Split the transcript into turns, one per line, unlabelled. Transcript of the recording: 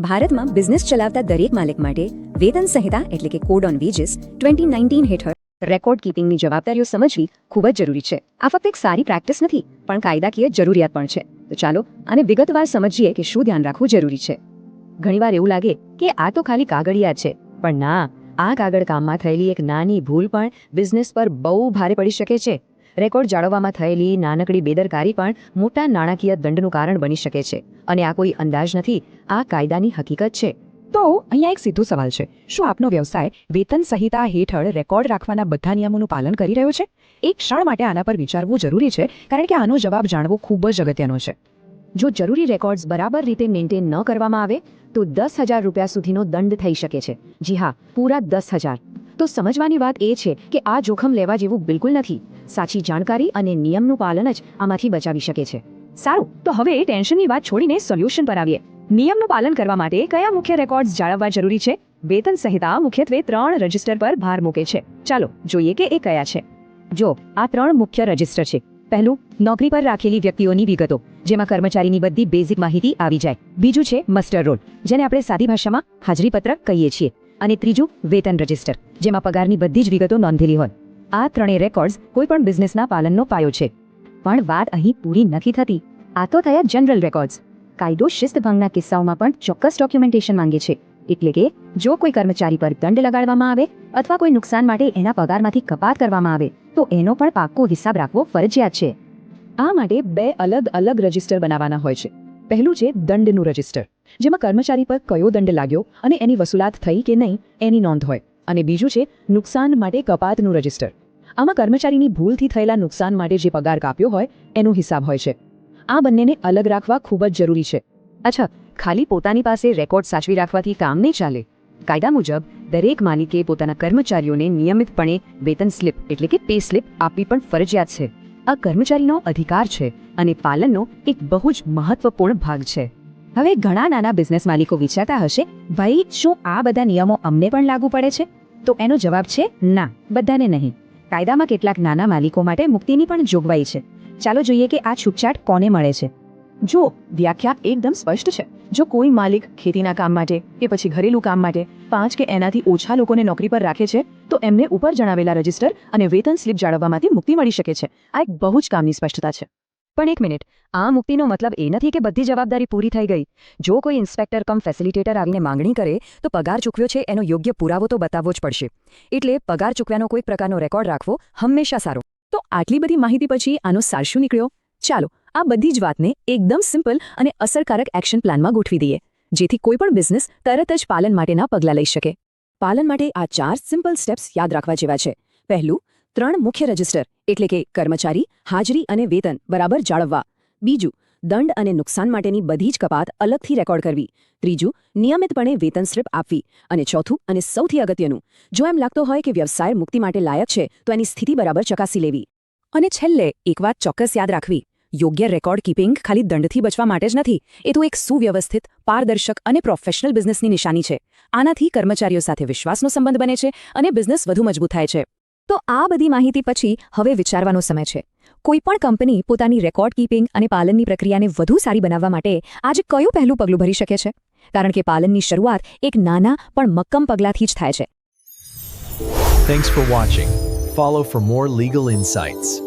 ભારતમાં બિઝનેસ ચલાવતા દરેક માલિક માટે વેતન સંહિતા એટલે કે કોડ ઓન વેજીસ 2019 હેઠળ રેકોર્ડ કીપિંગની જવાબદારીઓ સમજવી ખૂબ જ જરૂરી છે. આ ફક્ત એક સારી પ્રેક્ટિસ નથી, પણ કાયદાકીય જરૂરિયાત પણ છે. તો ચાલો આને વિગતવાર સમજીએ કે શું ધ્યાન રાખવું જરૂરી છે. ઘણીવાર એવું લાગે કે આ તો ખાલી કાગળિયા છે, પણ ના, આ કાગળ કામમાં થયેલી એક નાની ભૂલ પણ બિઝનેસ પર બહુ ભારે પડી શકે છે. રેકોર્ડ જાળવવામાં થયેલી નાનકડી બેદરકારી પણ મોટા નાણાકીય દંડનું કારણ બની શકે છે. અને આ કોઈ અંદાજ નથી, આ કાયદાની હકીકત છે.
તો અહીંયા એક સીધો સવાલ છે, શું આપનો વ્યવસાય વેતન સંહિતા હેઠળ રેકોર્ડ રાખવાના બધા નિયમોનું પાલન કરી રહ્યો છે? એક ક્ષણ માટે આના પર વિચારવું જરૂરી છે, કારણ કે આનો જવાબ જાણવો ખૂબ જ અગત્યનો છે.
જો જરૂરી રેકોર્ડ્સ બરાબર રીતે મેન્ટેન ન કરવામાં આવે તો 10,000 રૂપિયા સુધીનો દંડ થઈ શકે છે. જી હા, પૂરા 10,000. તો સમજવાની વાત એ છે કે આ જોખમ લેવા જેવું બિલકુલ નથી. સાચી જાણકારી અને નિયમનું પાલન જ આમાંથી બચાવી શકે છે.
સારું, તો હવે ટેન્શનની વાત છોડીને સોલ્યુશન પર આવીએ. નિયમનું પાલન કરવા માટે કયા મુખ્ય રેકોર્ડ્સ જાળવવા જરૂરી છે? વેતન સંહિતા મુખ્યત્વે 3 રજિસ્ટર પર ભાર મૂકે છે. ચાલો જોઈએ કે એ કયા છે.
જો આ 3 મુખ્ય રજિસ્ટર છે. પહેલું, નોકરી પર રાખેલી વ્યક્તિઓની વિગતો, જેમાં કર્મચારીની બધી બેઝિક માહિતી આવી જાય. બીજું છે મસ્ટર રોલ, જેને આપણે સાદી ભાષામાં હાજરી પત્રક કહીએ છીએ. અને ત્રીજું, વેતન રજિસ્ટર, જેમાં પગારની બધી જ વિગતો નોંધેલી હોય. આ ત્રણેય રેકોર્ડ્સ કોઈ પણ બિઝનેસના પાલનનો પાયો છે. પણ વાત અહીં પૂરી નથી થતી. આ તો થયા જનરલ રેકોર્ડ્સ. કાયદો શિસ્તભંગના કિસ્સાઓમાં પણ ચોક્કસ ડોક્યુમેન્ટેશન માંગે છે. એટલે કે જો કોઈ કર્મચારી પર દંડ લગાડવામાં આવે અથવા કોઈ નુકસાન માટે એના પગારમાંથી કપાત કરવામાં આવે તો એનો પણ પાક્કો હિસાબ રાખવો ફરજિયાત છે.
આ માટે 2 અલગ અલગ રજિસ્ટર બનાવવાના હોય છે. પહેલું છે દંડનું રજિસ્ટર, જેમાં કર્મચારી પર કયો દંડ લાગ્યો અને એની વસૂલાત થઈ કે નહીં એની નોંધ હોય. અને બીજું છે નુકસાન માટે કપાતનું રજિસ્ટર. આમાં કર્મચારીની ભૂલથી થયેલા નુકસાન માટે જે પગાર કાપ્યો હોય એનો હિસાબ હોય છે. આ બંનેને અલગ રાખવા ખૂબ જ જરૂરી છે.
અચ્છા, ખાલી પોતાની પાસે રેકોર્ડ સાચવી રાખવાથી કામ નહીં ચાલે. કાયદા મુજબ દરેક માલિકે પોતાના કર્મચારીઓને નિયમિતપણે વેતન સ્લિપ એટલે કે પે સ્લિપ આપવી પણ ફરજિયાત છે. આ કર્મચારીનો અધિકાર છે અને પાલનનો એક બહુ જ મહત્વપૂર્ણ ભાગ છે. હવે ઘણા નાના બિઝનેસ માલિકો વિચારતા હશે, ભાઈ શું આ બધા નિયમો અમને પણ લાગુ પડે છે? તો એનો જવાબ છે ના, બધાને નહીં. કાયદામાં કેટલાક નાના માલિકો માટે મુક્તિની પણ જોગવાઈ છે. ચાલો જોઈએ કે આ છૂટછાટ કોને મળે છે.
જો વ્યાખ્યા એકદમ સ્પષ્ટ છે. જો કોઈ માલિક ખેતીના કામ માટે કે પછી ઘરેલું કામ માટે 5 કે એનાથી ઓછા લોકોને નોકરી પર રાખે છે તો એમને ઉપર જણાવેલા રજિસ્ટર અને વેતન સ્લિપ જાળવવામાંથી મુક્તિ મળી શકે છે. આ એક બહુ જ કામની સ્પષ્ટતા છે.
પણ એક મિનિટ, આ મુક્તિનો મતલબ એ નથી કે બધી જવાબદારી પૂરી થઈ ગઈ. જો કોઈ ઇન્સ્પેક્ટર કમ ફેસિલિટેટર આવીને માંગણી કરે તો પગાર ચૂકવ્યો છે એનો યોગ્ય પુરાવો તો બતાવવો જ પડશે. એટલે પગાર ચૂકવ્યાનો કોઈ પ્રકારનો રેકોર્ડ રાખવો હંમેશા સારો.
તો આટલી બધી માહિતી પછી આનો સાર શું નીકળ્યો? ચાલો આ બધી જ વાતને એકદમ સિમ્પલ અને અસરકારક એક્શન પ્લાનમાં ગોઠવી દઈએ, જેથી કોઈ પણ બિઝનેસ તરત જ પાલન માટેના પગલાં લઈ શકે. પાલન માટે આ 4 સિમ્પલ સ્ટેપ્સ યાદ રાખવા જેવા છે. પહેલું, 3 મુખ્ય રજિસ્ટર એટલે કે કર્મચારી, હાજરી અને વેતન બરાબર જાળવવા. બીજું, દંડ અને નુકસાન માટેની બધી જ કપાત અલગથી રેકોર્ડ કરવી. ત્રીજું, નિયમિતપણે વેતન સ્લિપ આપવી. અને ચોથું અને સૌથી અગત્યનું, જો એમ લાગતો હોય કે વ્યવસાય મુક્તિ માટે લાયક છે તો એની સ્થિતિ બરાબર ચકાસી લેવી. અને છેલ્લે એક વાત ચોક્કસ યાદ રાખવી, યોગ્ય રેકોર્ડ કીપિંગ ખાલી દંડથી બચવા માટે જ નથી, એ તો એક સુવ્યવસ્થિત, પારદર્શક અને પ્રોફેશનલ બિઝનેસની નિશાની છે. આનાથી કર્મચારીઓ સાથે વિશ્વાસનો સંબંધ બને છે અને બિઝનેસ વધુ મજબૂત થાય છે. તો આ બધી માહિતી પછી હવે વિચારવાનો સમય છે. કોઈ પણ કંપની પોતાની રેકોર્ડ કીપિંગ અને પાલનની પ્રક્રિયાને વધુ સારી બનાવવા માટે આજે કયું પહેલું પગલું ભરી શકે છે? કારણ કે પાલનની શરૂઆત એક નાના પણ મક્કમ પગલાંથી જ થાય છે.
Thanks for watching. Follow for more legal insights.